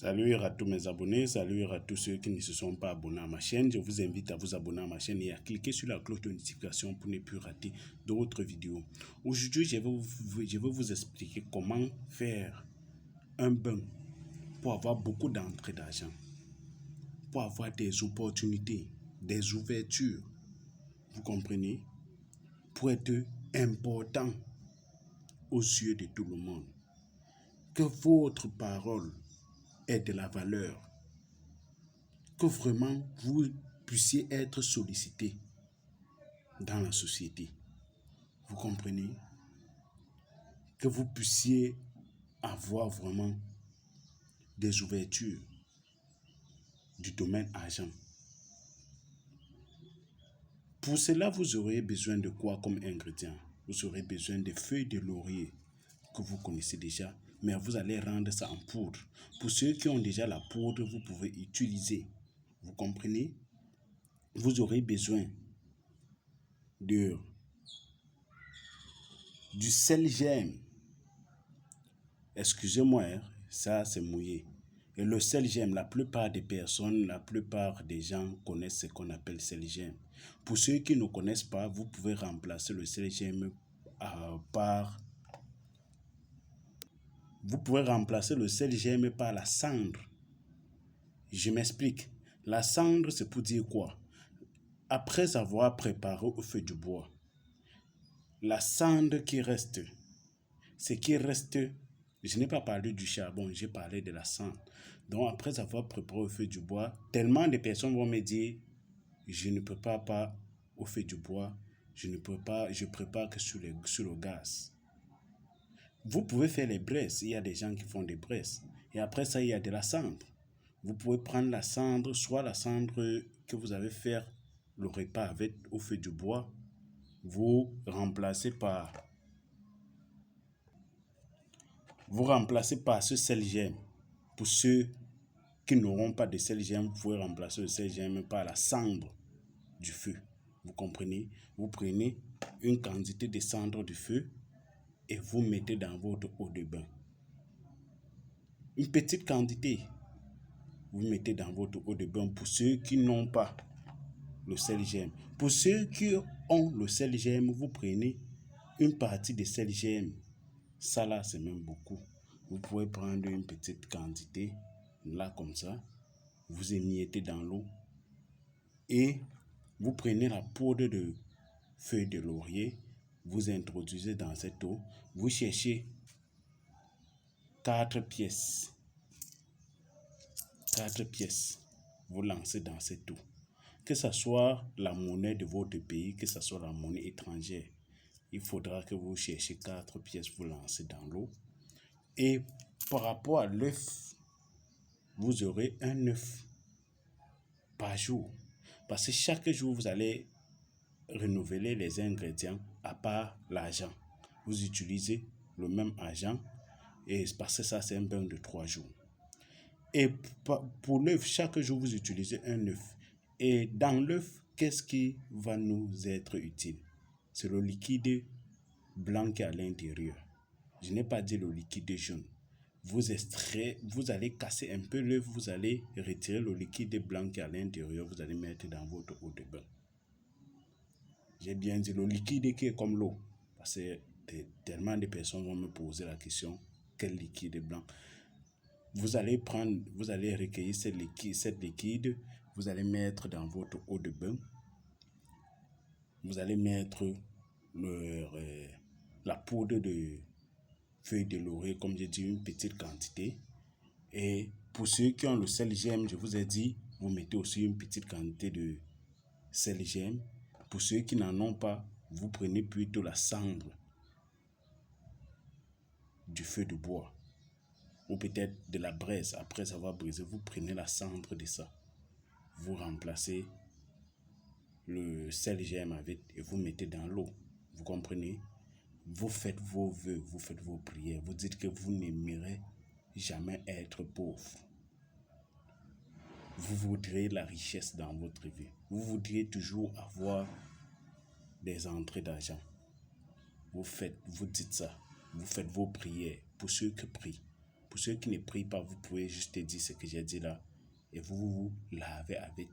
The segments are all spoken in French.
Salut à tous mes abonnés, salut à tous ceux qui ne se sont pas abonnés à ma chaîne. Je vous invite à vous abonner à ma chaîne et à cliquer sur la cloche de notification pour ne plus rater d'autres vidéos. Aujourd'hui, je vais vous expliquer comment faire un bain pour avoir beaucoup d'entrées d'argent, pour avoir des opportunités, des ouvertures. Vous comprenez? Pour être important aux yeux de tout le monde. Que votre parole ait de la valeur. Que vraiment vous puissiez être sollicité dans la société. Vous comprenez? Que vous puissiez avoir vraiment des ouvertures du domaine argent. Pour cela, vous aurez besoin de quoi comme ingrédient? Vous aurez besoin de feuilles de laurier que vous connaissez déjà, mais vous allez rendre ça en poudre. Pour ceux qui ont déjà la poudre, vous pouvez utiliser. Vous comprenez? Vous aurez besoin du sel gemme. Excusez-moi, ça c'est mouillé. Et le sel gemme, la plupart des personnes, la plupart des gens connaissent ce qu'on appelle sel gemme. Pour ceux qui ne connaissent pas, vous pouvez remplacer le sel gemme par... Vous pouvez remplacer le sel gemme par la cendre. Je m'explique. La cendre, c'est pour dire quoi? Après avoir préparé au feu du bois, la cendre qui reste, ce qui reste, je n'ai pas parlé du charbon, j'ai parlé de la cendre. Donc après avoir préparé au feu du bois, tellement de personnes vont me dire, je ne prépare pas au feu du bois, je prépare que sur le gaz. Vous pouvez faire les braises, il y a des gens qui font des braises. Et après ça, il y a de la cendre. Vous pouvez prendre la cendre, soit la cendre que vous avez fait le repas avec au feu du bois, vous remplacez par ce sel gemme. Pour ceux qui n'auront pas de sel gemme, vous pouvez remplacer le sel gemme par la cendre du feu. Vous comprenez? Vous prenez une quantité de cendre du feu et vous mettez dans votre eau de bain. Une petite quantité, vous mettez dans votre eau de bain pour ceux qui n'ont pas le sel gemme. Pour ceux qui ont le sel gemme, vous prenez une partie de sel gemme. Ça là, c'est même beaucoup. Vous pouvez prendre une petite quantité, là comme ça, vous émiettez dans l'eau et vous prenez la poudre de feuilles de laurier, vous introduisez dans cette eau, vous cherchez 4 pièces. 4 pièces, vous lancez dans cette eau. Que ce soit la monnaie de votre pays, que ce soit la monnaie étrangère, il faudra que vous cherchiez 4 pièces, vous lancez dans l'eau. Et par rapport à l'œuf, vous aurez un œuf par jour. Parce que chaque jour, vous allez renouveler les ingrédients à part l'argent. Vous utilisez le même argent et parce que ça, c'est un bain de 3 jours. Et pour l'œuf, chaque jour, vous utilisez un œuf. Et dans l'œuf, qu'est-ce qui va nous être utile? C'est le liquide blanc qui est à l'intérieur. Je n'ai pas dit le liquide jaune. Vous allez casser un peu l'œuf, vous allez retirer le liquide blanc qui est à l'intérieur, vous allez mettre dans votre eau de bain. J'ai bien dit le liquide qui est comme l'eau. Parce que tellement de personnes vont me poser la question, quel liquide blanc? Vous allez recueillir cette liquide, vous allez mettre dans votre eau de bain. Vous allez mettre la poudre de feuilles de laurier, comme j'ai dit, une petite quantité. Et pour ceux qui ont le sel gemme, je vous ai dit, vous mettez aussi une petite quantité de sel gemme. Pour ceux qui n'en ont pas, vous prenez plutôt la cendre du feu de bois. Ou peut-être de la braise. Après avoir brisé, vous prenez la cendre de ça. Vous remplacez le sel gemme avec et vous mettez dans l'eau. Vous comprenez? Vous faites vos vœux, vous faites vos prières. Vous dites que vous n'aimerez jamais être pauvre. Vous voudrez la richesse dans votre vie. Vous voudriez toujours avoir des entrées d'argent. Vous dites ça. Vous faites vos prières pour ceux qui prient. Pour ceux qui ne prient pas, vous pouvez juste dire ce que j'ai dit là et vous lavez avec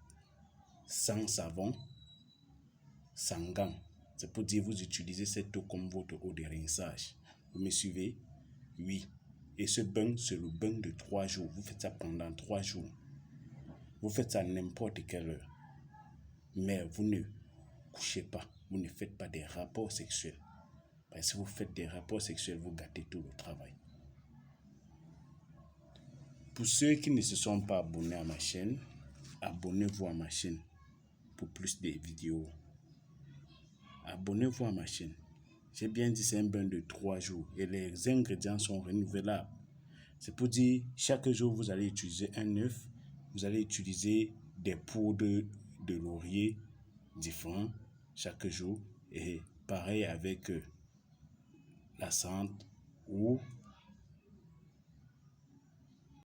sans savon, sans gants. C'est pour dire vous utilisez cette eau comme votre eau de rinçage. Vous me suivez? Oui. Et ce bain, c'est le bain de 3 jours. Vous faites ça pendant 3 jours. Vous faites ça à n'importe quelle heure. Mais vous ne couchez pas. Vous ne faites pas des rapports sexuels. Parce que si vous faites des rapports sexuels, vous gâtez tout le travail. Pour ceux qui ne se sont pas abonnés à ma chaîne, abonnez-vous à ma chaîne pour plus de vidéos. Abonnez-vous à ma chaîne. J'ai bien dit c'est un bain de 3 jours et les ingrédients sont renouvelables. C'est pour dire chaque jour vous allez utiliser un œuf, vous allez utiliser des poudres de laurier différents chaque jour et pareil avec la menthe ou